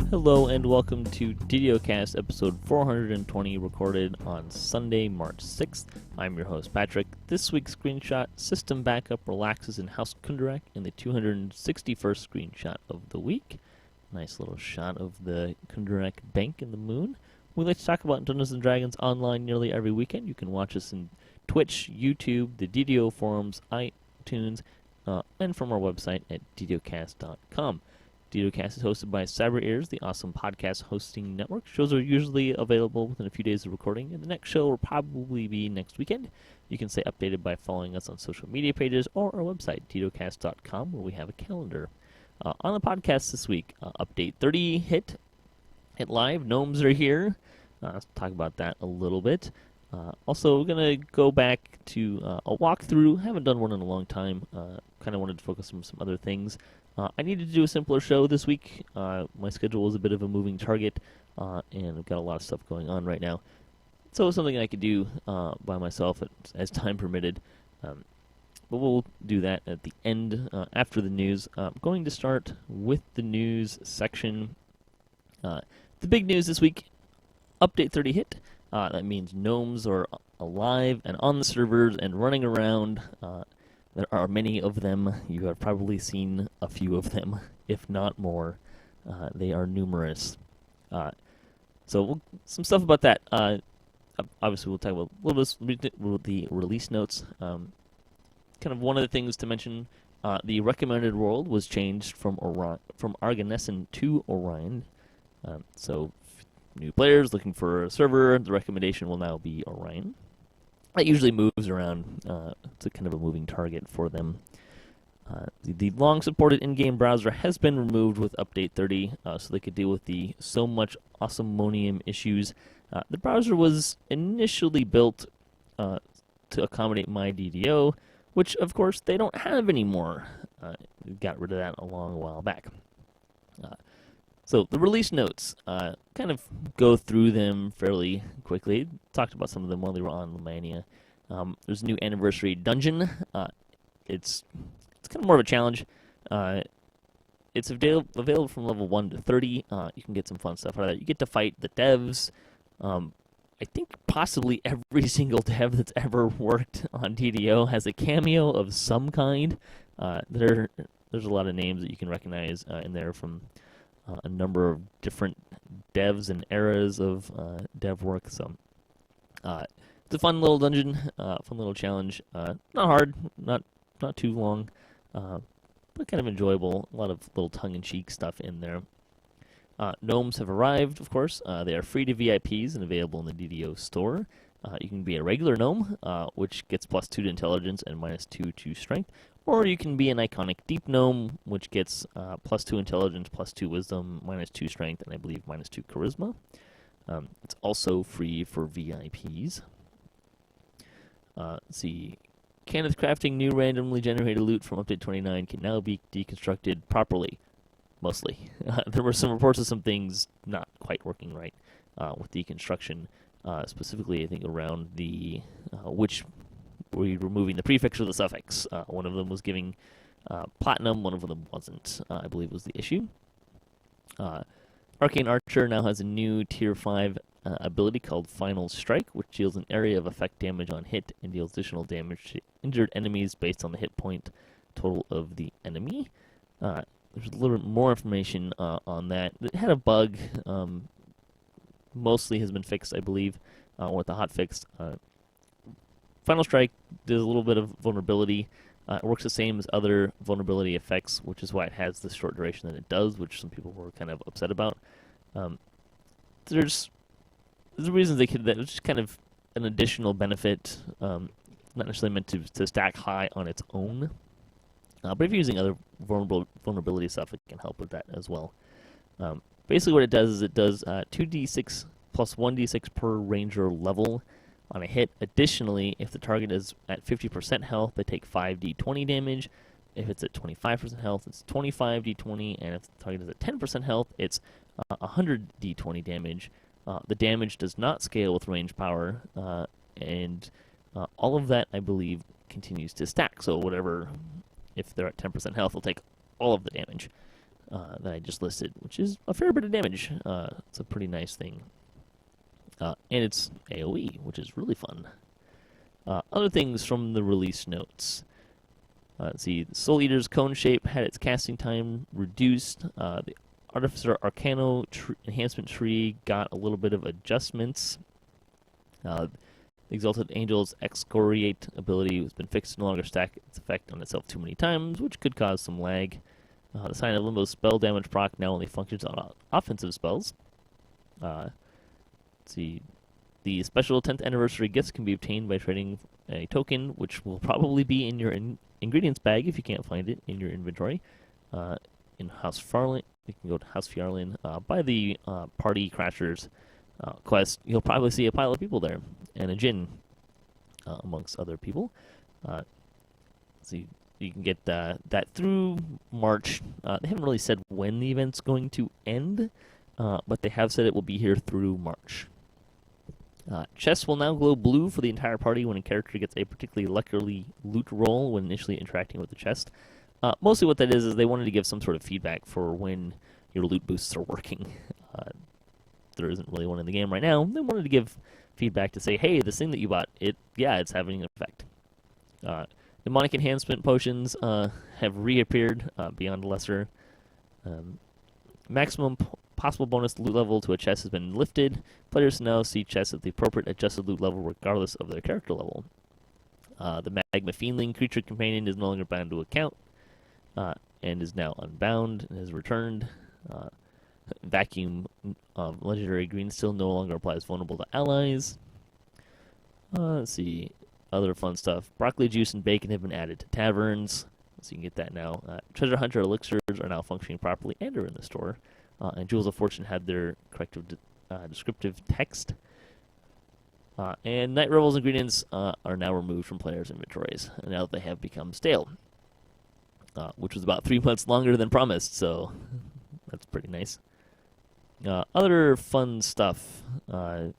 Hello and welcome to DDOCast episode 420, recorded on Sunday, March 6th. I'm your host, Patrick. This week's screenshot, System Backup Relaxes in House Kundarak, in the 261st screenshot of the week. Nice little shot of the Kundarak Bank in the moon. We like to talk about Dungeons & Dragons online nearly every weekend. You can watch us in Twitch, YouTube, the DDO forums, iTunes, and from our website at DDOcast.com. DDOcast is hosted by Cyber Ears, the awesome podcast hosting network. Shows are usually available within a few days of recording, and the next show will probably be next weekend. You can stay updated by following us on social media pages or our website, DDOcast.com, where we have a calendar. On the podcast this week, Update 30 hit live. Gnomes are here. Let's talk about that a little bit. Also, we're going to go back to a walkthrough. Haven't done one in a long time. Kind of wanted to focus on some other things. I needed to do a simpler show this week. My schedule was a bit of a moving target, and I've got a lot of stuff going on right now. So it was something I could do by myself as time permitted. But we'll do that at the end, after the news. I'm going to start with the news section. The big news this week, Update 30 hit. That means gnomes are alive and on the servers and running around. There are many of them. You have probably seen a few of them, if not more. They are numerous. So some stuff about that. Obviously, we'll talk about a little bit with the release notes. Kind of one of the things to mention, the recommended world was changed from Arganessen to Orion. So new players looking for a server, the recommendation will now be Orion. That usually moves around. It's a kind of a moving target for them. The long-supported in-game browser has been removed with Update 30, so they could deal with the so much awesomonium issues. The browser was initially built to accommodate MyDDO, which, of course, they don't have anymore. We got rid of that a long while back. So the release notes, kind of go through them fairly quickly. Talked about some of them while they were on Lemania. There's a new anniversary dungeon. It's kind of more of a challenge. It's available from level 1 to 30. You can get some fun stuff out of that. You get to fight the devs. I think possibly every single dev that's ever worked on DDO has a cameo of some kind. There's a lot of names that you can recognize in there from a number of different devs and eras of dev work. So it's a fun little dungeon, fun little challenge. Not hard, not too long, but kind of enjoyable. A lot of little tongue-in-cheek stuff in there. Gnomes have arrived, of course. They are free to VIPs and available in the DDO store. You can be a regular gnome, which gets +2 to intelligence and -2 to strength. Or you can be an iconic deep gnome, which gets +2 intelligence, +2 wisdom, -2 strength, and I believe -2 charisma. It's also free for VIPs. Let's see. Kenneth crafting new randomly generated loot from Update 29 can now be deconstructed properly. Mostly. There were some reports of some things not quite working right with deconstruction. Specifically, I think around the which we're removing the prefix or the suffix. One of them was giving platinum, one of them wasn't, I believe was the issue. Arcane Archer now has a new Tier 5 ability called Final Strike, which deals an area of effect damage on hit and deals additional damage to injured enemies based on the hit point total of the enemy. There's a little bit more information on that. It had a bug. Mostly has been fixed, I believe, with the hotfix. Final Strike does a little bit of vulnerability. It works the same as other vulnerability effects, which is why it has the short duration that it does, which some people were kind of upset about. There's reasons they could. That it's just kind of an additional benefit, not necessarily meant to stack high on its own. But if you're using other vulnerability stuff, it can help with that as well. Basically, what it does is it does 2d6 plus 1d6 per ranger level on a hit. Additionally, if the target is at 50% health, they take 5d20 damage. If it's at 25% health, it's 25d20, and if the target is at 10% health, it's 100d20 damage. The damage does not scale with range power, and all of that, I believe, continues to stack. So whatever, if they're at 10% health, they'll take all of the damage. that I just listed, which is a fair bit of damage. It's a pretty nice thing. And it's AoE, which is really fun. Other things from the release notes. Let's see, the Soul Eater's cone shape had its casting time reduced. The Artificer Arcano enhancement tree got a little bit of adjustments. The Exalted Angel's Excoriate ability has been fixed to no longer stack its effect on itself too many times, which could cause some lag. The Sign of Limbo's spell damage proc now only functions on offensive spells. Let's see. The special 10th anniversary gifts can be obtained by trading a token, which will probably be in your ingredients bag if you can't find it in your inventory. In House Farlin, you can go to House Fjarlin, buy the Party Crashers quest. You'll probably see a pile of people there, and a Djinn, amongst other people. See, you can get that through March. They haven't really said when the event's going to end, but they have said it will be here through March. Chests will now glow blue for the entire party when a character gets a particularly lucky loot roll when initially interacting with the chest. Mostly what that is they wanted to give some sort of feedback for when your loot boosts are working. There isn't really one in the game right now. They wanted to give feedback to say, hey, this thing that you bought, it's having an effect. Demonic enhancement potions have reappeared beyond lesser. Maximum possible bonus loot level to a chest has been lifted. Players now see chests at the appropriate adjusted loot level regardless of their character level. The Magma Fiendling creature companion is no longer bound to account and is now unbound and has returned. Vacuum legendary green still no longer applies vulnerable to allies. Let's see. Other fun stuff. Broccoli juice and bacon have been added to taverns, so you can get that now. Treasure Hunter elixirs are now functioning properly and are in the store. And Jewels of Fortune had their corrective descriptive text. And Night Revel's ingredients are now removed from players' inventories, now that they have become stale, which was about 3 months longer than promised, so that's pretty nice. Other fun stuff. The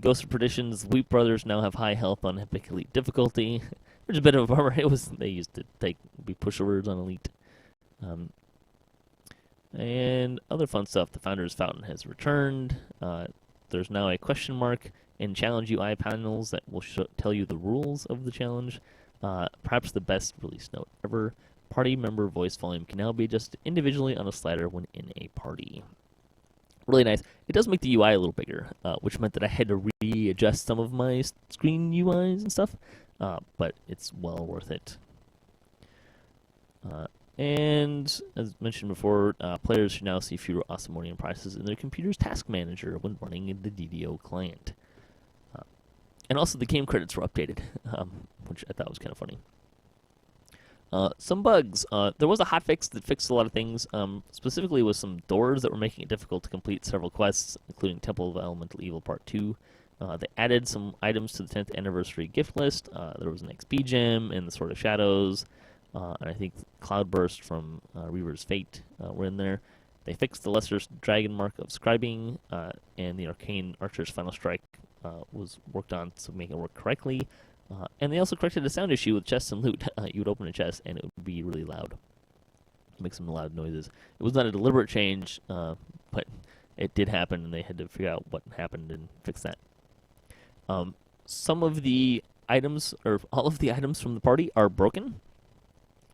Ghost of Perdition's Wheat Brothers now have high health on Epic Elite difficulty, which is a bit of a bummer. They used to be pushovers on Elite. And other fun stuff. The Founder's Fountain has returned. There's now a question mark in challenge UI panels that will tell you the rules of the challenge. Perhaps the best release note ever. Party member voice volume can now be adjusted individually on a slider when in a party. Really nice. It does make the UI a little bigger, which meant that I had to readjust some of my screen UIs and stuff, but it's well worth it. And as mentioned before, players should now see fewer Osmonian prices in their computer's task manager when running the DDO client. And also the game credits were updated, which I thought was kind of funny. Some bugs. There was a hotfix that fixed a lot of things, specifically with some doors that were making it difficult to complete several quests, including Temple of Elemental Evil Part 2. They added some items to the 10th anniversary gift list. There was an XP gem and the Sword of Shadows, and I think Cloudburst from Reaver's Fate were in there. They fixed the Lesser Dragon Mark of Scribing, and the Arcane Archer's Final Strike was worked on to make it work correctly. And they also corrected a sound issue with chests and loot. You would open a chest and it would be really loud. Make some loud noises. It was not a deliberate change, but it did happen, and they had to figure out what happened and fix that. Some of the items, or all of the items from the party, are broken.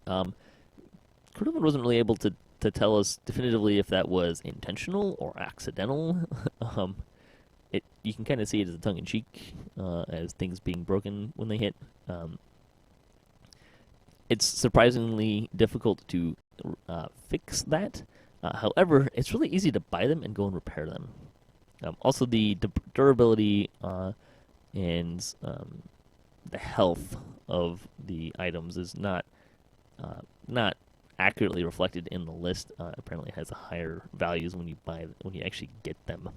Kurdovan wasn't really able to tell us definitively if that was intentional or accidental. You can kind of see it as a tongue-in-cheek, as things being broken when they hit. It's surprisingly difficult to fix that. However, it's really easy to buy them and go and repair them. Also, the durability and the health of the items is not accurately reflected in the list. Apparently, it has higher values when you actually get them.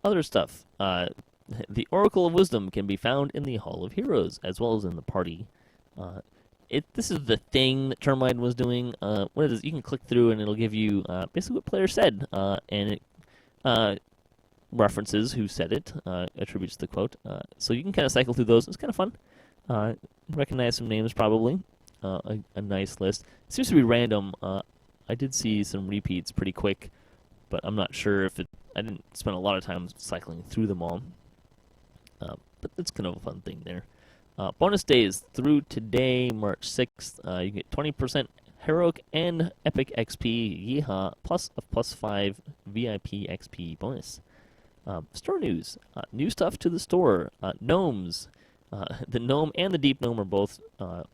Other stuff. The Oracle of Wisdom can be found in the Hall of Heroes, as well as in the party. This is the thing that Termite was doing. What it is, you can click through and it'll give you basically what players said, and it references who said it, attributes the quote. So you can kind of cycle through those. It's kind of fun. Recognize some names probably. a nice list. It seems to be random. I did see some repeats pretty quick, but I'm not sure if it. I didn't spend a lot of time cycling through them all. But it's kind of a fun thing there. Bonus days through today, March 6th. You get 20% Heroic and Epic XP, yeehaw, plus a +5 VIP XP bonus. Store news. New stuff to the store. Gnomes. The Gnome and the Deep Gnome are both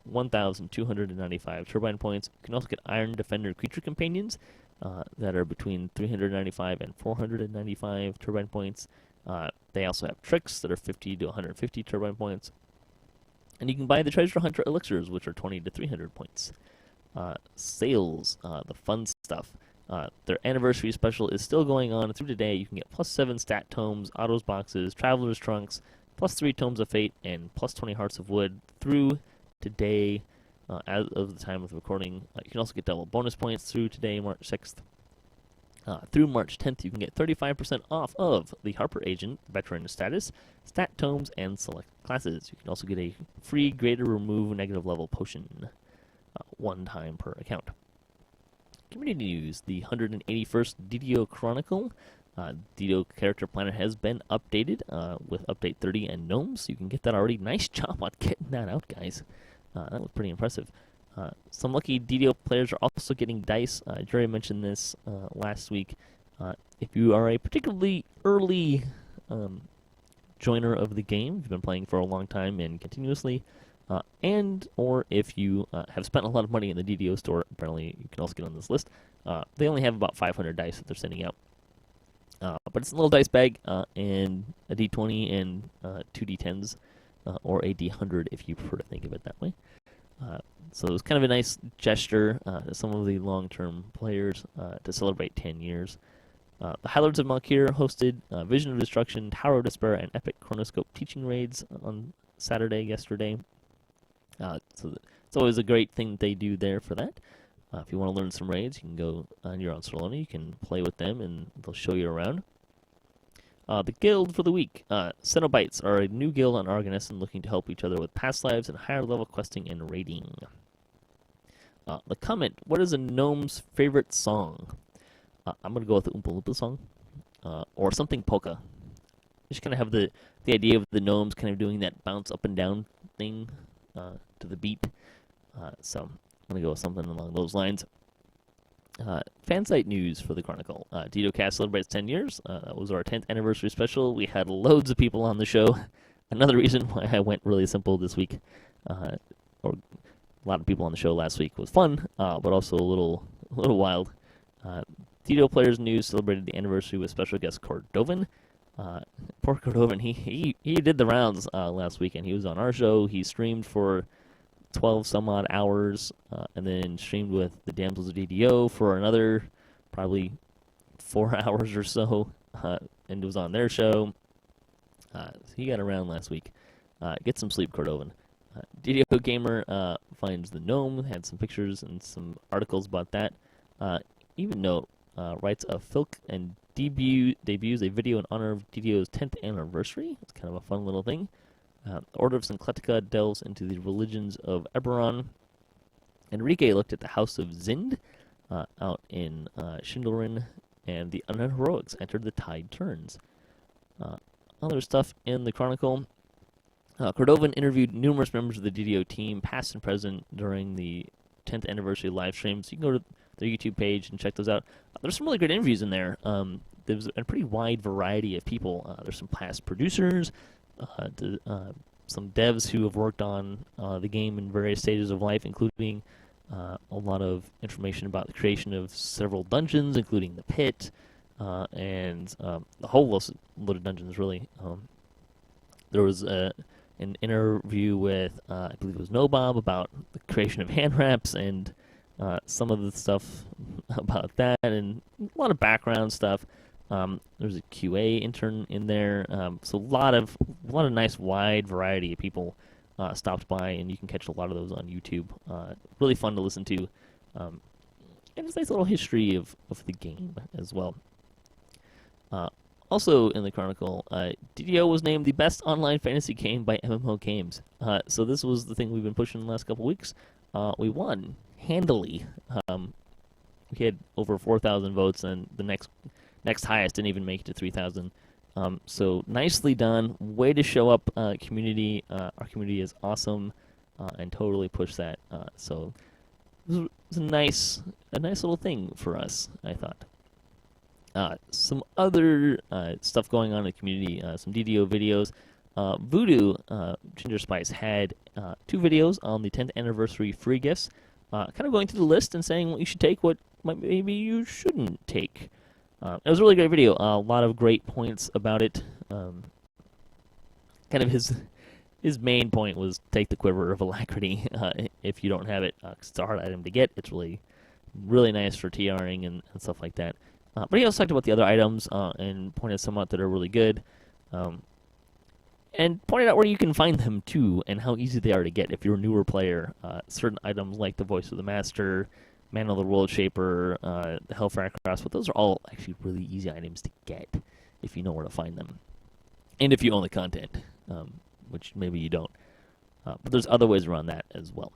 1,295 turbine points. You can also get Iron Defender creature companions that are between 395 and 495 turbine points. They also have tricks that are 50 to 150 turbine points. And you can buy the Treasure Hunter elixirs, which are 20 to 300 points. Sales, the fun stuff. Their anniversary special is still going on through today. You can get +7 stat tomes, autos boxes, traveler's trunks, +3 tomes of fate, and +20 hearts of wood through today as of the time of the recording. You can also get double bonus points through today, March 6th. Through March 10th, you can get 35% off of the Harper Agent, Veteran Status, Stat Tomes, and Select Classes. You can also get a free Greater Remove Negative Level Potion, one time per account. Community news, the 181st DDO Chronicle. DDO Character Planner has been updated with Update 30 and Gnomes, so you can get that already. Nice job on getting that out, guys. That was pretty impressive. Some lucky DDO players are also getting dice. Jerry mentioned this last week. If you are a particularly early joiner of the game, if you've been playing for a long time and continuously, and or if you have spent a lot of money in the DDO store, apparently you can also get on this list. They only have about 500 dice that they're sending out. But it's a little dice bag and a D20 and 2 D10s, or a D100 if you prefer to think of it that way. So it was kind of a nice gesture to some of the long-term players to celebrate 10 years. The Highlords of Malkir hosted Vision of Destruction, Tower of Despair, and Epic Chronoscope teaching raids on yesterday. So it's always a great thing that they do there for that. If you want to learn some raids, you can go on your own Solona. You can play with them, and they'll show you around. The guild for the week. Cenobites are a new guild on Argoness looking to help each other with past lives and higher level questing and raiding. The comment, what is a gnome's favorite song? I'm going to go with the Oompa Loompa song, or something polka. Just kind of have the idea of the gnomes kind of doing that bounce up and down thing to the beat. So I'm going to go with something along those lines. Fansite news for the Chronicle. DDOCast celebrates 10 years. That was our 10th anniversary special. We had loads of people on the show. Another reason why I went really simple this week, or a lot of people on the show last week, was fun, but also a little wild. DDO Players News celebrated the anniversary with special guest Cordovan. Poor Cordovan, he did the rounds last weekend. He was on our show. He streamed for 12 some odd hours, and then streamed with the Damsels of DDO for another probably 4 hours or so, and was on their show. So he got around last week. Get some sleep, Cordovan. DDO Gamer finds the gnome, had some pictures and some articles about that. Even Note writes a Filk and debuts a video in honor of DDO's 10th anniversary. It's kind of a fun little thing. Order of Syncletica delves into the religions of Eberron. Enrique looked at the House of Zind out in Shindelrin, and the Unheroics entered the Tide Turns. Other stuff in the Chronicle. Cordovan interviewed numerous members of the DDO team, past and present, during the 10th anniversary live stream. So you can go to their YouTube page and check those out. There's some really great interviews in there. There's a pretty wide variety of people. There's some past producers, some devs who have worked on the game in various stages of life, including a lot of information about the creation of several dungeons, including the Pit, and a whole load of dungeons, really. There was an interview with, I believe it was Nobob, about the creation of hand wraps and some of the stuff about that, and a lot of background stuff. There's a QA intern in there, so a lot of nice wide variety of people stopped by, and you can catch a lot of those on YouTube. Really fun to listen to, and it's a nice little history of the game as well. Also in the Chronicle, DDO was named the best online fantasy game by MMO Games. So this was the thing we've been pushing the last couple weeks. we won handily. We had over 4,000 votes, and the next highest didn't even make it to 3,000. So nicely done. Way to show up, community. Our community is awesome, and totally push that. So it was a nice little thing for us, I thought. Some other stuff going on in the community, some DDO videos. Voodoo, Ginger Spice, had 2 videos on the 10th anniversary free gifts, kind of going through the list and saying what you should take, what maybe you shouldn't take. It was a really great video. A lot of great points about it. Kind of his main point was take the Quiver of Alacrity if you don't have it. 'Cause it's a hard item to get. It's really nice for TRing and stuff like that. But he also talked about the other items and pointed some out that are really good. And pointed out where you can find them too and how easy they are to get if you're a newer player. Certain items like the Voice of the Master, Man of the World Shaper, the Hellfire Cross, but those are all actually really easy items to get if you know where to find them. And if you own the content, which maybe you don't. But there's other ways around that as well.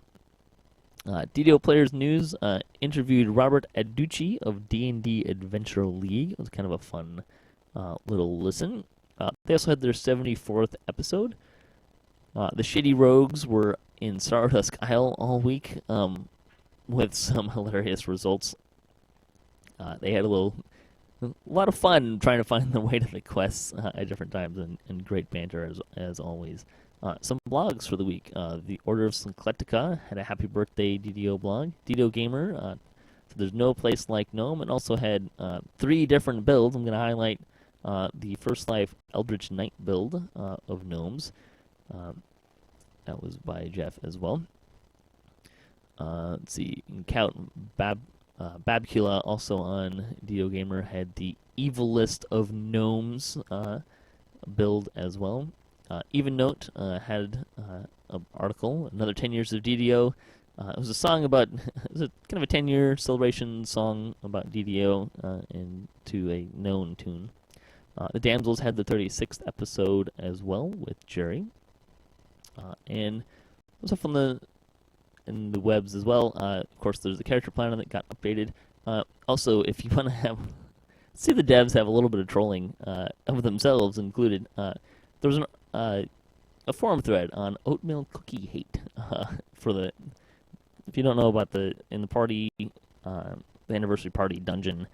DDO Players News interviewed Robert Adducci of D&D Adventure League. It was kind of a fun little listen. They also had their 74th episode. The Shitty Rogues were in Stardust Isle all week with some hilarious results. They had a lot of fun trying to find their way to the quests at different times, and great banter as always. Some blogs for the week. The Order of Syncletica had a happy birthday DDO blog. DDO Gamer, so there's no place like Gnome, and also had 3 different builds. I'm going to highlight the First Life Eldritch Knight build of Gnomes. That was by Jeff as well. Let's see, Count Babcula, also on DDO Gamer, had the Evil List of Gnomes build as well. Even Note had an article, another 10 years of DDO. It was a song about, it was kind of a 10-year celebration song about DDO to a known tune. The Damsels had the 36th episode as well with Jerry. And stuff in the webs as well. Of course, there's the character planner that got updated. Also, if you want to see the devs have a little bit of trolling of themselves included, there was a forum thread on oatmeal cookie hate if you don't know about the anniversary party dungeon,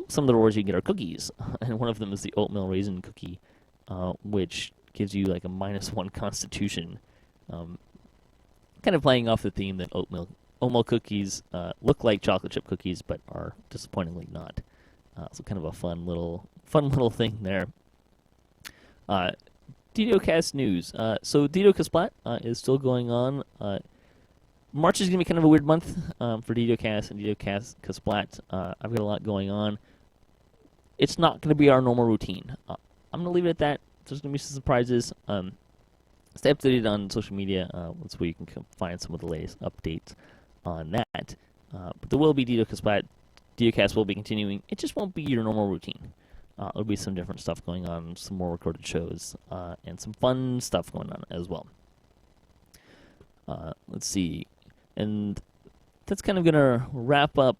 some of the rewards you can get are cookies, and one of them is the oatmeal raisin cookie, which gives you like a -1 constitution, kind of playing off the theme that oatmeal cookies look like chocolate chip cookies but are disappointingly not. So kind of a fun little thing there. DDOcast news. So DDOcast Splat is still going on. March is going to be kind of a weird month for DDOcast and DDOcast Splat. I've got a lot going on. It's not going to be our normal routine. I'm going to leave it at that. There's going to be some surprises. Stay updated on social media. That's where you can find some of the latest updates on that. But there will be DDOcast Splat. DDOcast will be continuing. It just won't be your normal routine. There'll be some different stuff going on, some more recorded shows, and some fun stuff going on as well. Let's see. And that's kind of going to wrap up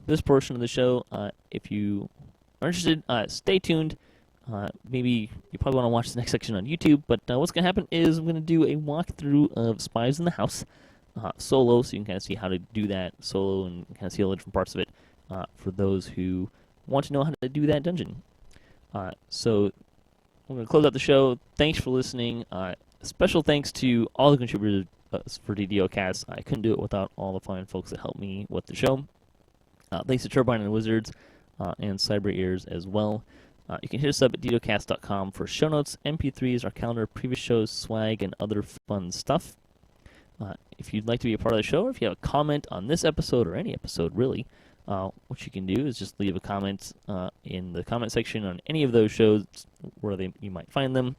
this portion of the show. If you are interested, stay tuned. Maybe you probably want to watch the next section on YouTube, but what's going to happen is I'm going to do a walkthrough of Spies in the House solo, so you can kind of see how to do that solo and kind of see all the different parts of it for those who want to know how to do that dungeon. So I'm going to close out the show. Thanks for listening. Special thanks to all the contributors for DDOcast. I couldn't do it without all the fine folks that helped me with the show. Thanks to Turbine and Wizards and Cyber Ears as well. You can hit us up at DDOcast.com for show notes, MP3s, our calendar, previous shows, swag, and other fun stuff. If you'd like to be a part of the show, or if you have a comment on this episode or any episode really, what you can do is just leave a comment in the comment section on any of those shows where you might find them.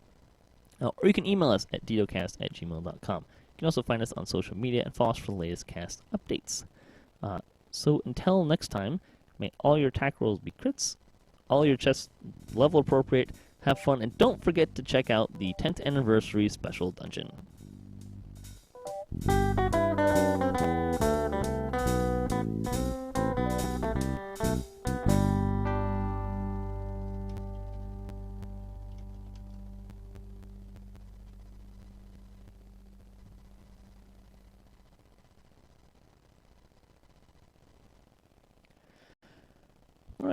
Or you can email us at ddocast@gmail.com. You can also find us on social media and follow us for the latest cast updates. So until next time, may all your attack rolls be crits, all your chests level appropriate, have fun, and don't forget to check out the 10th anniversary special dungeon.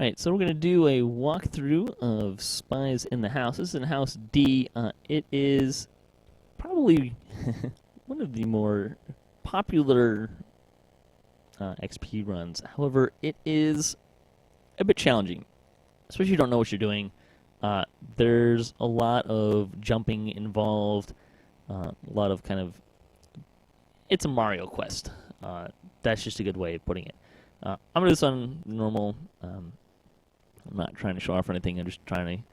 Alright, so we're going to do a walkthrough of Spies in the House. This is in House D. It is probably one of the more popular XP runs. However, it is a bit challenging, especially if you don't know what you're doing. There's a lot of jumping involved, a lot of it's a Mario quest. That's just a good way of putting it. I'm going to do this on normal. I'm not trying to show off or anything. I'm just trying to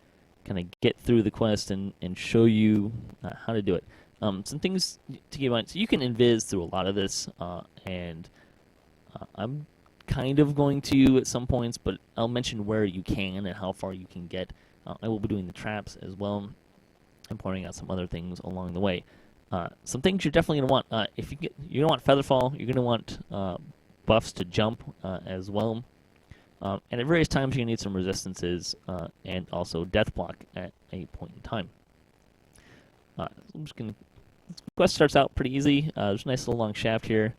kind of get through the quest and show you how to do it. Some things to keep in mind. So you can invis through a lot of this, and I'm kind of going to at some points, but I'll mention where you can and how far you can get. I will be doing the traps as well and pointing out some other things along the way. Some things you're definitely going to want. You're going to want Featherfall. You're going to want buffs to jump as well. And at various times, you're going to need some resistances and also death block at a point in time. So I'm just going to... This quest starts out pretty easy. There's a nice little long shaft here.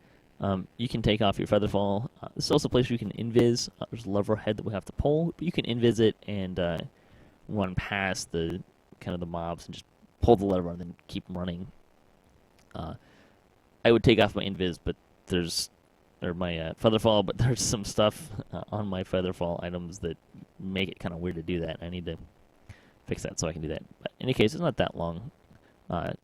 You can take off your Featherfall. This is also a place where you can invis. There's a lever head that we have to pull, but you can invis it and run past the mobs and just pull the lever and then keep running. I would take off my invis, but my Featherfall, but there's some stuff on my Featherfall items that make it kind of weird to do that. I need to fix that so I can do that. But in any case, it's not that long. The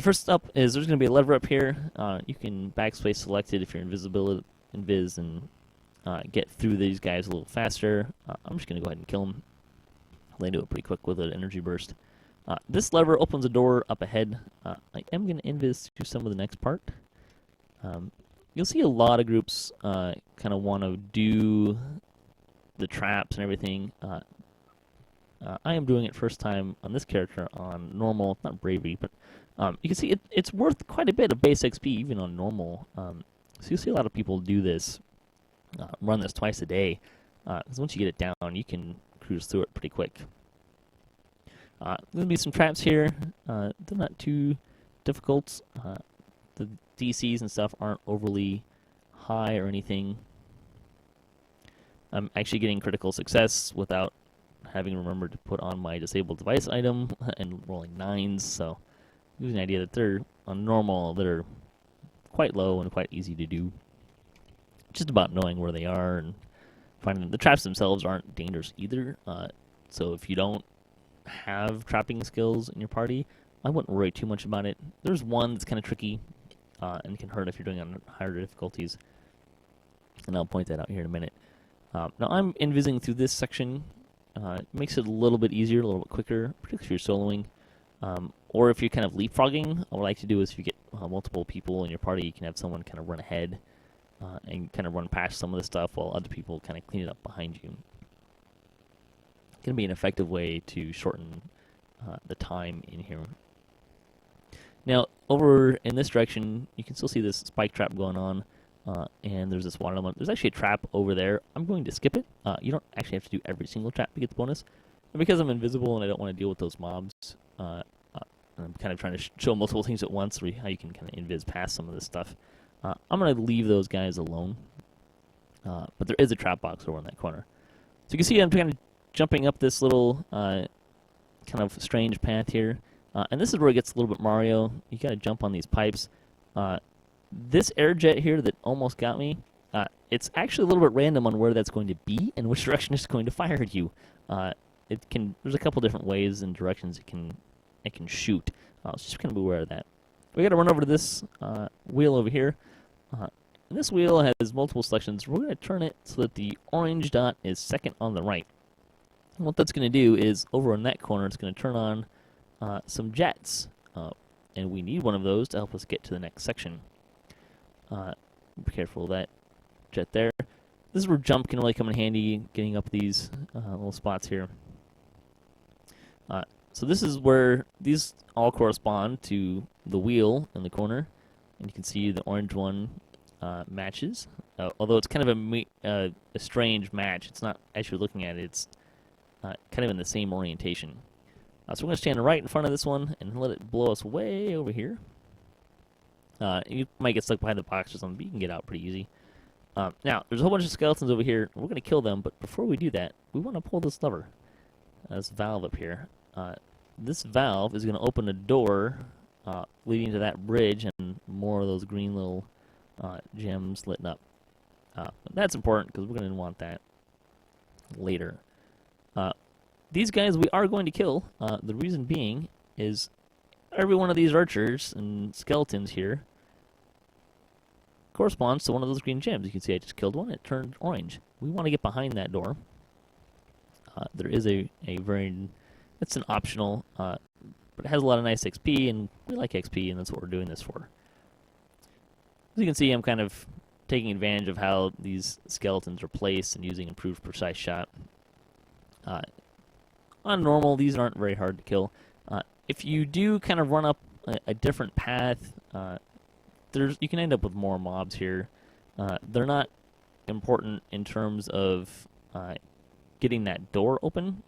first step is there's going to be a lever up here. You can backspace select it if you're invis and get through these guys a little faster. I'm just going to go ahead and kill them. They do it pretty quick with an energy burst. This lever opens a door up ahead. I am going to invis to some of the next part. You'll see a lot of groups kind of want to do the traps and everything. I am doing it first time on this character on normal, not bravery, but you can see it's worth quite a bit of base XP even on normal. So you'll see a lot of people do this, run this twice a day, because once you get it down, you can cruise through it pretty quick. There's going to be some traps here. They're not too difficult. The DCs and stuff aren't overly high or anything. I'm actually getting critical success without having remembered to put on my disabled device item and rolling 9s, so gives you an idea that they're on normal, they're quite low and quite easy to do. Just about knowing where they are and finding them. The traps themselves aren't dangerous either, so if you don't have trapping skills in your party, I wouldn't worry too much about it. There's one that's kind of tricky and can hurt if you're doing it on higher difficulties, and I'll point that out here in a minute. Now I'm invising through this section. It makes it a little bit easier, a little bit quicker, particularly if you're soloing. Or if you're kind of leapfrogging, what I like to do is if you get multiple people in your party, you can have someone kind of run ahead and kind of run past some of the stuff while other people kind of clean it up behind you. It's going to be an effective way to shorten the time in here. Now, over in this direction, you can still see this spike trap going on, and there's this water element. There's actually a trap over there. I'm going to skip it. You don't actually have to do every single trap to get the bonus. And because I'm invisible and I don't want to deal with those mobs, I'm kind of trying to show multiple things at once, how you can kind of invis past some of this stuff. I'm going to leave those guys alone. But there is a trap box over in that corner. So you can see I'm kind of jumping up this little kind of strange path here. And this is where it gets a little bit Mario. You got to jump on these pipes. This air jet here that almost got me, it's actually a little bit random on where that's going to be and which direction it's going to fire at you. There's a couple different ways and directions it can shoot. So just kind of be aware of that. We got to run over to this wheel over here. And this wheel has multiple selections. We're going to turn it so that the orange dot is second on the right. And what that's going to do is over in that corner, it's going to turn on some jets. And we need one of those to help us get to the next section. Be careful of that jet there. This is where jump can really come in handy, getting up these little spots here. So this is where these all correspond to the wheel in the corner. And you can see the orange one matches. Although it's kind of a strange match. It's not, as you're looking at it, it's kind of in the same orientation. So we're going to stand right in front of this one and let it blow us way over here. You might get stuck behind the box or something, but you can get out pretty easy. Now, there's a whole bunch of skeletons over here. We're going to kill them, but before we do that, we want to pull this lever. This valve up here. This valve is going to open a door leading to that bridge and more of those green little gems lit up. That's important because we're going to want that later. These guys we are going to kill. The reason being is every one of these archers and skeletons here corresponds to one of those green gems. You can see I just killed one. It turned orange. We want to get behind that door. There is a very... It's an optional, but it has a lot of nice XP, and we like XP, and that's what we're doing this for. As you can see, I'm kind of taking advantage of how these skeletons are placed and using improved precise shot. On normal, these aren't very hard to kill. If you do kind of run up a different path, you can end up with more mobs here. They're not important in terms of getting that door open,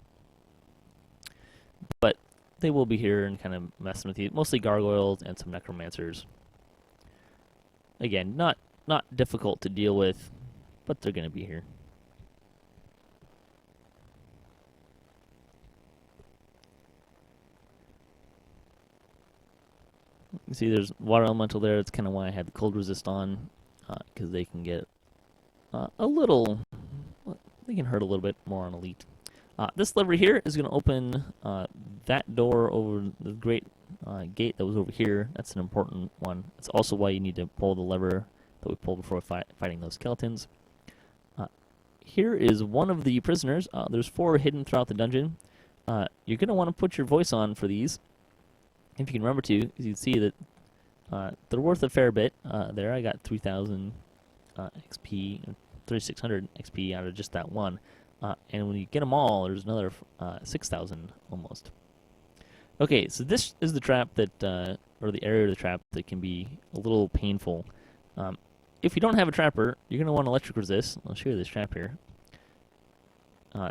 but they will be here and kind of messing with you. Mostly gargoyles and some necromancers. Again, not difficult to deal with, but they're going to be here. You see there's water elemental there. That's kind of why I had the cold resist on, because they can get a little... They can hurt a little bit more on elite. This lever here is going to open that door over the great gate that was over here. That's an important one. That's also why you need to pull the lever that we pulled before fighting those skeletons. Here is one of the prisoners. There's 4 hidden throughout the dungeon. You're going to want to put your voice on for these, if you can remember to, because you can see that they're worth a fair bit. There, I got 3,000 XP, 3,600 XP out of just that one. And when you get them all, there's another 6,000 almost. Okay, so this is the trap that, or the area of the trap that can be a little painful. If you don't have a trapper, you're going to want to electric resist. I'll show you this trap here.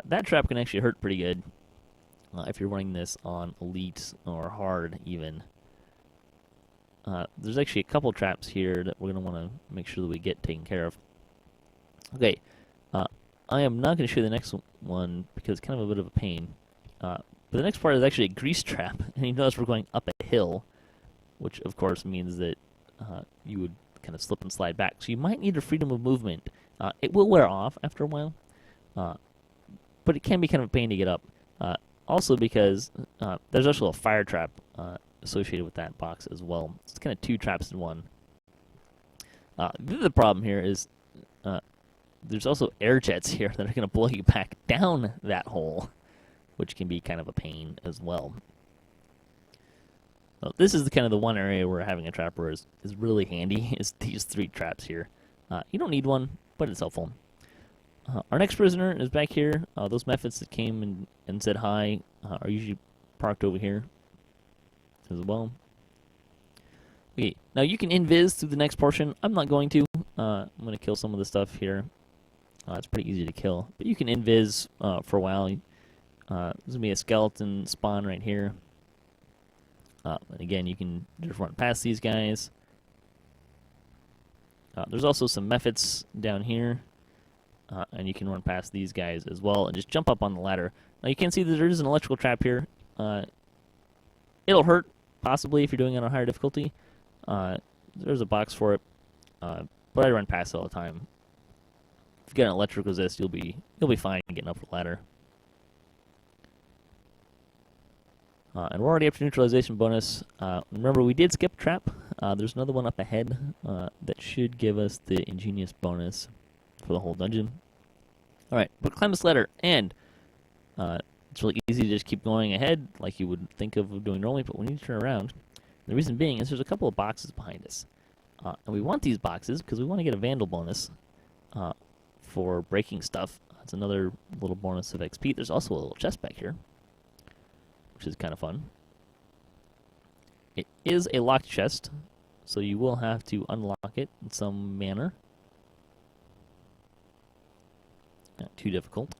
That trap can actually hurt pretty good if you're running this on elite or hard even. There's actually a couple traps here that we're going to want to make sure that we get taken care of. Okay, I am not going to show you the next one because it's kind of a bit of a pain. But the next part is actually a grease trap, and you notice we're going up a hill, which of course means that you would kind of slip and slide back. So you might need a freedom of movement. It will wear off after a while, but it can be kind of a pain to get up. Also because there's also a fire trap associated with that box as well. It's kind of 2 traps in one. The problem here is there's also air jets here that are going to blow you back down that hole, which can be kind of a pain as well. So this is kind of the one area where having a trapper is really handy, is these 3 traps here. You don't need one, but it's helpful. Our next prisoner is back here. Those methods that came and said hi are usually parked over here as well. Okay, now you can invis through the next portion. I'm not going to. I'm going to kill some of the stuff here. It's pretty easy to kill, but you can invis for a while. There's going to be a skeleton spawn right here. And again, you can just run past these guys. There's also some methods down here. And you can run past these guys as well and just jump up on the ladder. Now you can see that there is an electrical trap here. It'll hurt, possibly, if you're doing it on higher difficulty. There's a box for it, but I run past it all the time. If you get an electric resist, you'll be fine getting up the ladder. And we're already up to neutralization bonus. Remember, we did skip a trap. There's another one up ahead that should give us the ingenious bonus for the whole dungeon. Alright, but climb this ladder, and it's really easy to just keep going ahead like you would think of doing normally, but we need to turn around. The reason being is there's a couple of boxes behind us. And we want these boxes because we want to get a vandal bonus for breaking stuff. That's another little bonus of XP. There's also a little chest back here, which is kind of fun. It is a locked chest, so you will have to unlock it in some manner. Not too difficult.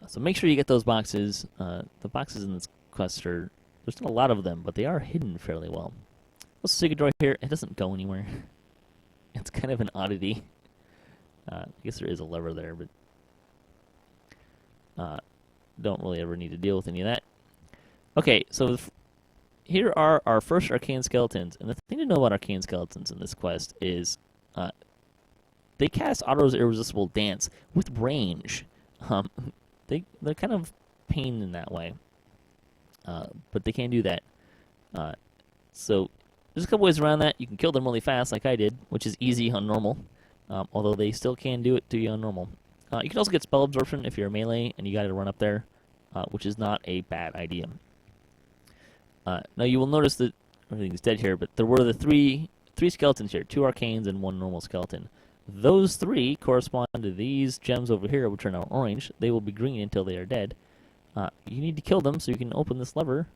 So make sure you get those boxes. The boxes in this quest there's not a lot of them, but they are hidden fairly well. Let's take a door here. It doesn't go anywhere. It's kind of an oddity. I guess there is a lever there, but don't really ever need to deal with any of that. Okay, so here are our first arcane skeletons, and the thing to know about arcane skeletons in this quest is they cast Otto's Irresistible Dance with range. They're kind of pain in that way, but they can do that. So there's a couple ways around that. You can kill them really fast, like I did, which is easy on normal, although they still can do it to you on normal. You can also get spell absorption if you're a melee and you got to run up there, which is not a bad idea. Now you will notice that everything's dead here, but there were the three skeletons here, 2 arcanes and 1 normal skeleton. Those 3 correspond to these gems over here, which are now orange. They will be green until they are dead. You need to kill them so you can open this lever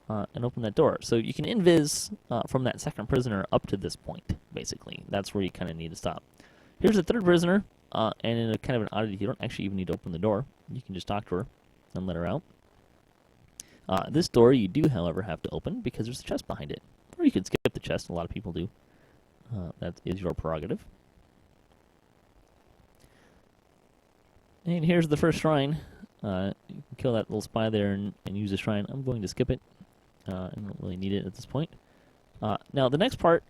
and open that door. So you can invis from that second prisoner up to this point, basically. That's where you kind of need to stop. Here's the third prisoner, and in a kind of an oddity, you don't actually even need to open the door. You can just talk to her and let her out. This door you do, however, have to open because there's a chest behind it. Or you can skip the chest. A lot of people do. That is your prerogative. And here's the first shrine. You can kill that little spy there and use the shrine. I'm going to skip it. I don't really need it at this point. Now, the next part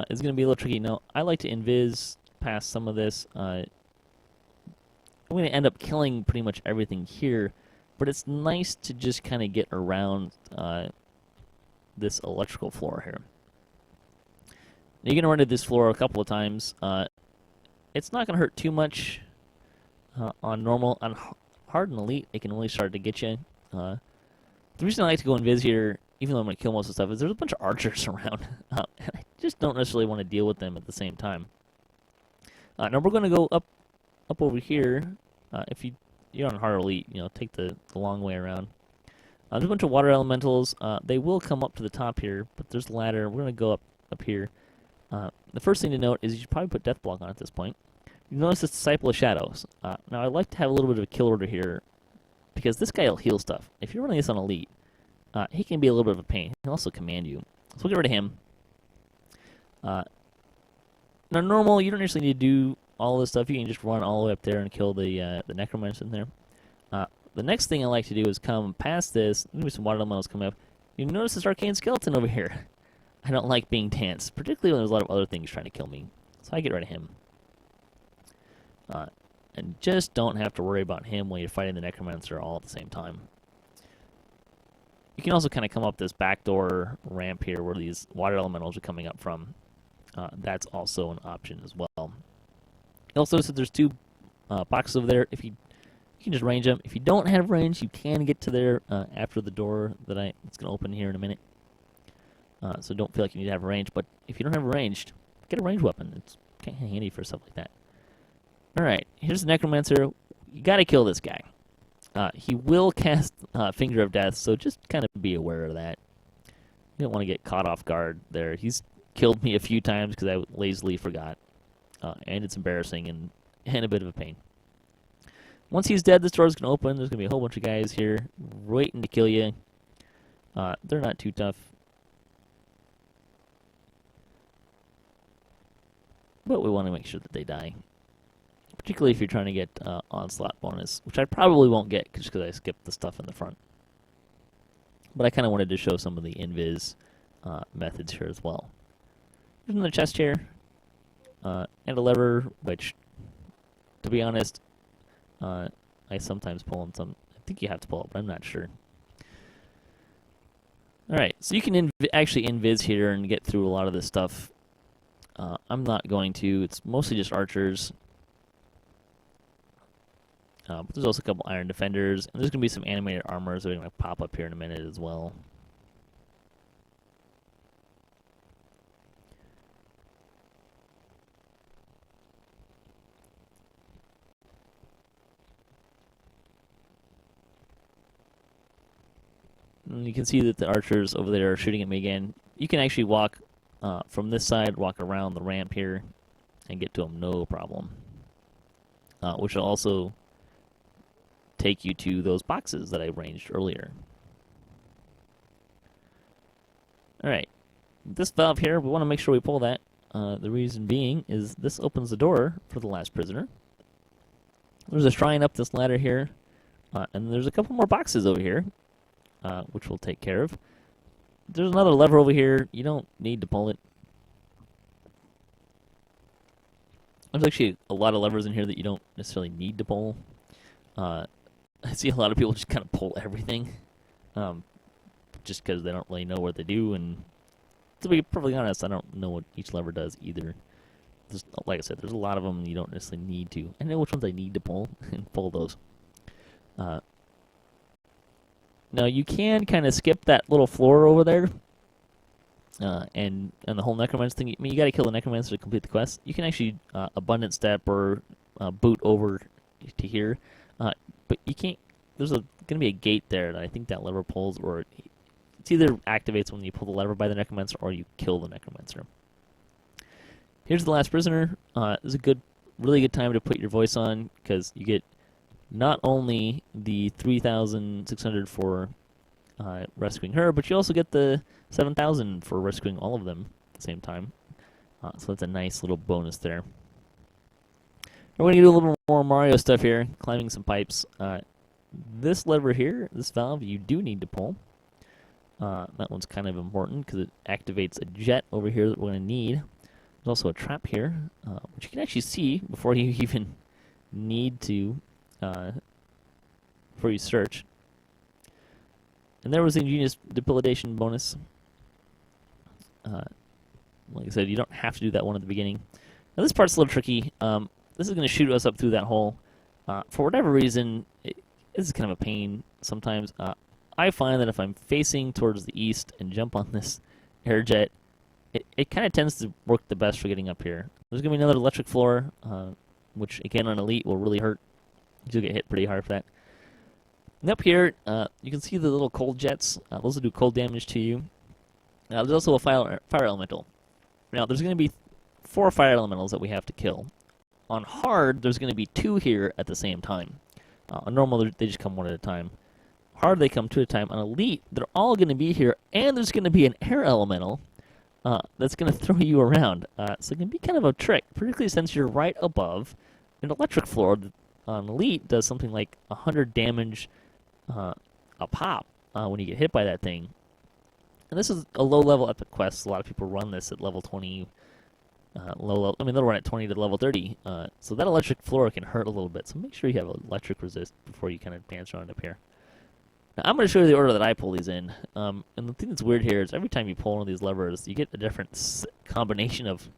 is going to be a little tricky. Now, I like to invis past some of this. I'm going to end up killing pretty much everything here, but it's nice to just kind of get around this electrical floor here. Now, you're going to run into this floor a couple of times. It's not going to hurt too much on normal. On hard and elite, it can really start to get you. The reason I like to go invis here, even though I'm going to kill most of the stuff, is there's a bunch of archers around. And I just don't necessarily want to deal with them at the same time. Now we're going to go up over here. If you're on hard elite, take the long way around. There's a bunch of water elementals. They will come up to the top here, but there's a ladder. We're going to go up here. The first thing to note is you should probably put Deathblock on at this point. You notice it's Disciple of Shadows. Now I'd like to have a little bit of a kill order here, because this guy will heal stuff. If you're running this on elite, he can be a little bit of a pain. He can also command you. So we'll get rid of him. Now normal, you don't necessarily need to do all this stuff. You can just run all the way up there and kill the necromancer in there. The next thing I like to do is come past this. Maybe some water elementals coming up. You notice this arcane skeleton over here. I don't like being danced, particularly when there's a lot of other things trying to kill me. So I get rid of him. And just don't have to worry about him while you're fighting the necromancer all at the same time. You can also kind of come up this backdoor ramp here where these water elementals are coming up from. That's also an option as well. Also, so there's 2 boxes over there. If you can just range them. If you don't have range, you can get to there after the door that's going to open here in a minute. So don't feel like you need to have a range. But if you don't have a ranged, get a ranged weapon. It's kind of handy for stuff like that. Alright, here's the necromancer. You got to kill this guy. He will cast Finger of Death, so just kind of be aware of that. You don't want to get caught off guard there. He's killed me a few times because I lazily forgot. And it's embarrassing and a bit of a pain. Once he's dead, this door's going to open. There's going to be a whole bunch of guys here waiting to kill you. They're not too tough. But we want to make sure that they die. Particularly if you're trying to get onslaught bonus, which I probably won't get just because I skipped the stuff in the front. But I kind of wanted to show some of the invis methods here as well. There's another chest here, and a lever, which, to be honest, I sometimes pull on some. I think you have to pull it, but I'm not sure. Alright, so you can actually invis here and get through a lot of this stuff. I'm not going to. It's mostly just archers. But there's also a couple iron defenders, and there's going to be some animated armors that are going to pop up here in a minute as well. And you can see that the archers over there are shooting at me again. You can actually walk from this side, walk around the ramp here, and get to them no problem. Which will also take you to those boxes that I ranged earlier. Alright, this valve here, we want to make sure we pull that. The reason being is this opens the door for the last prisoner. There's a shrine up this ladder here, and there's a couple more boxes over here, which we'll take care of. There's another lever over here. You don't need to pull it. There's actually a lot of levers in here that you don't necessarily need to pull. I see a lot of people just kind of pull everything, just because they don't really know what they do. And to be perfectly honest, I don't know what each lever does either. Like I said, there's a lot of them and you don't necessarily need to. I know which ones I need to pull and pull those. Now you can kind of skip that little floor over there, and the whole necromancer thing. I mean, you got to kill the necromancer to complete the quest. You can actually abundant step or boot over to here, but you can't. There's going to be a gate there that I think that lever pulls, or it's either activates when you pull the lever by the necromancer or you kill the necromancer. Here's the last prisoner. This is a really good time to put your voice on, because you get not only the 3,600 for rescuing her, but you also get the 7,000 for rescuing all of them at the same time. So that's a nice little bonus there. We're going to do a little more Mario stuff here, climbing some pipes. This lever here, this valve, you do need to pull. That one's kind of important because it activates a jet over here that we're going to need. There's also a trap here, which you can actually see before you even need to, before you search. And there was the ingenious debilitation bonus. Like I said, you don't have to do that one at the beginning. Now this part's a little tricky. This is going to shoot us up through that hole. For whatever reason, this is kind of a pain sometimes. I find that if I'm facing towards the east and jump on this air jet, it kind of tends to work the best for getting up here. There's going to be another electric floor, which again on Elite will really hurt. You'll get hit pretty hard for that. And up here, you can see the little cold jets. Those will do cold damage to you. There's also a fire elemental. Now, there's going to be 4 fire elementals that we have to kill. On hard, there's going to be 2 here at the same time. On normal, they just come one at a time. Hard, they come 2 at a time. On Elite, they're all going to be here, and there's going to be an air elemental that's going to throw you around. So it can be kind of a trick, particularly since you're right above an electric floor that on Elite does something like 100 damage a pop when you get hit by that thing. And this is a low-level epic quest. A lot of people run this at level 20. They'll run at 20 to level 30. So that electric floor can hurt a little bit. So make sure you have electric resist before you kind of dance around up here. Now, I'm going to show you the order that I pull these in. And the thing that's weird here is every time you pull one of these levers, you get a different combination of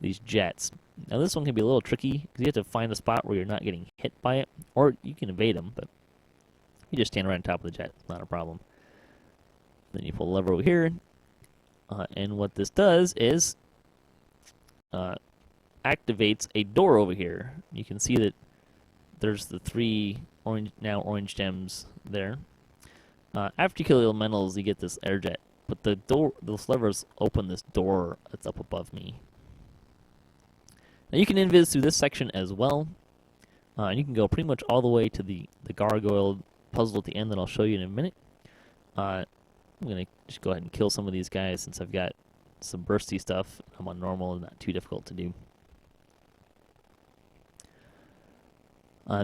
these jets. Now, this one can be a little tricky because you have to find a spot where you're not getting hit by it, or you can evade them, but you just stand right on top of the jet. It's not a problem. Then you pull the lever over here, and what this does is activates a door over here. You can see that there's the 3 orange gems there. After you kill the elementals, you get this air jet, but those levers open this door that's up above me. Now you can invis through this section as well, and you can go pretty much all the way to the gargoyle puzzle at the end that I'll show you in a minute. I'm going to just go ahead and kill some of these guys since I've got some bursty stuff. I'm on normal and not too difficult to do.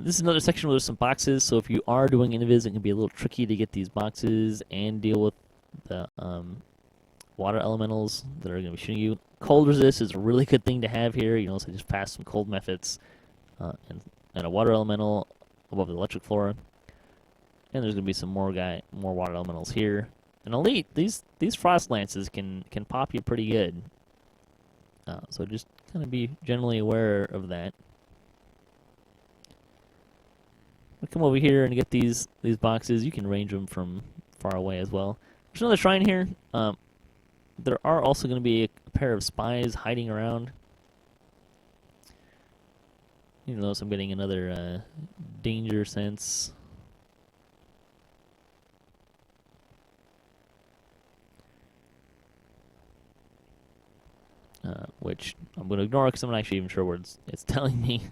This is another section where there's some boxes, so if you are doing invis, it can be a little tricky to get these boxes and deal with the water elementals that are going to be shooting you. Cold resist is a really good thing to have here. You can also just pass some cold methods and a water elemental above the electric floor. And there's going to be some more water elementals here. And Elite, these frost lances can pop you pretty good. So just kind of be generally aware of that. We'll come over here and get these boxes. You can range them from far away as well. There's another shrine here. There are also going to be a pair of spies hiding around. You notice I'm getting another danger sense. Which I'm going to ignore because I'm not actually even sure what it's telling me.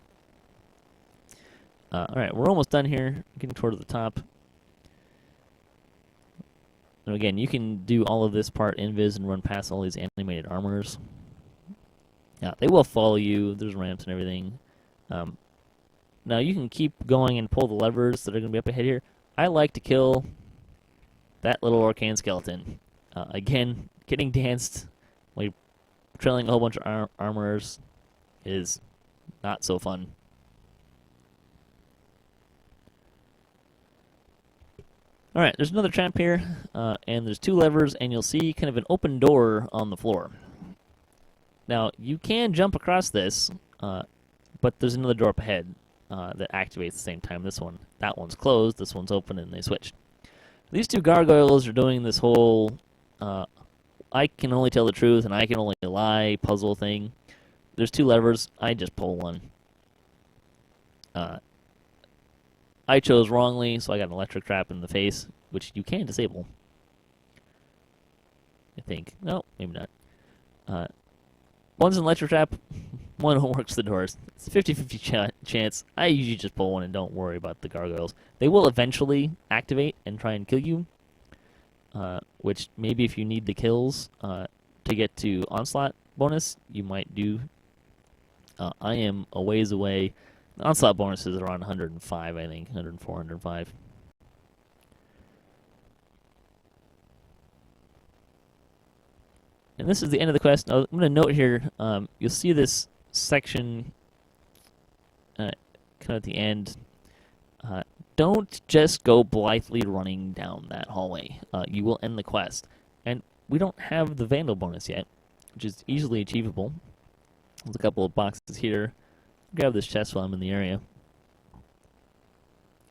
Alright, we're almost done here. Getting towards the top. And again, you can do all of this part invis and run past all these animated armors. Yeah, they will follow you. There's ramps and everything. Now you can keep going and pull the levers that are going to be up ahead here. I like to kill that little arcane skeleton. Again, getting danced while you're trailing a whole bunch of armors is not so fun. Alright, there's another trap here, and there's 2 levers, and you'll see kind of an open door on the floor. Now, you can jump across this, but there's another door up ahead that activates at the same time. That one's closed, this one's open, and they switched. These 2 gargoyles are doing this whole I can only tell the truth and I can only lie puzzle thing. There's 2 levers, I just pull one. I chose wrongly, so I got an electric trap in the face, which you can disable. I think. No, maybe not. One's an electric trap, one works the doors. It's a 50-50 chance. I usually just pull one and don't worry about the gargoyles. They will eventually activate and try and kill you, which maybe if you need the kills to get to onslaught bonus, you might do. I am a ways away. The onslaught bonus is around 105, I think. 104, 105. And this is the end of the quest. Now, I'm going to note here, you'll see this section kind of at the end. Don't just go blithely running down that hallway. You will end the quest. And we don't have the Vandal bonus yet, which is easily achievable. There's a couple of boxes here. Grab this chest while I'm in the area.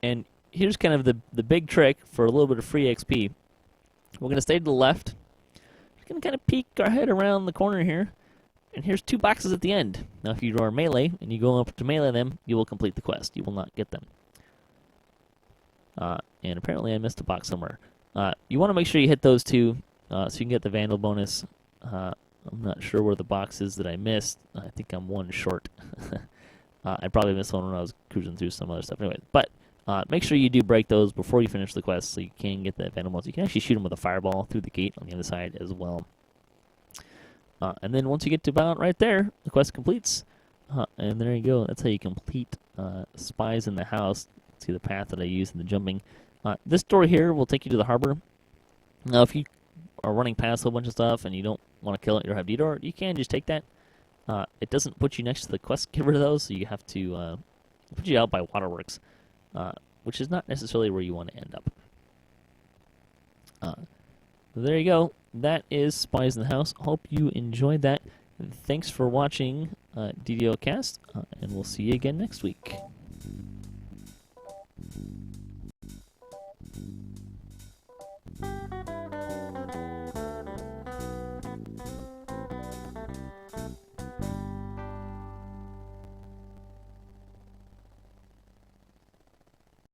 And here's kind of the big trick for a little bit of free XP. We're going to stay to the left. We're going to kind of peek our head around the corner here. And here's 2 boxes at the end. Now if you are melee and you go up to melee them, you will complete the quest. You will not get them. And apparently I missed a box somewhere. You want to make sure you hit those 2 so you can get the Vandal bonus. I'm not sure where the box is that I missed. I think I'm 1 short. I probably missed one when I was cruising through some other stuff. Anyway, but make sure you do break those before you finish the quest so you can get that Vandal bonus. You can actually shoot them with a fireball through the gate on the other side as well. And then once you get to about right there, the quest completes. And there you go. That's how you complete Spies in the House. See the path that I used in the jumping. This door here will take you to the harbor. Now, if you are running past a whole bunch of stuff and you don't want to kill it or have D-door, you can just take that. It doesn't put you next to the quest giver of those, so you have to put you out by Waterworks, which is not necessarily where you want to end up. There you go. That is Spies in the House. Hope you enjoyed that. Thanks for watching DDOCast, and we'll see you again next week.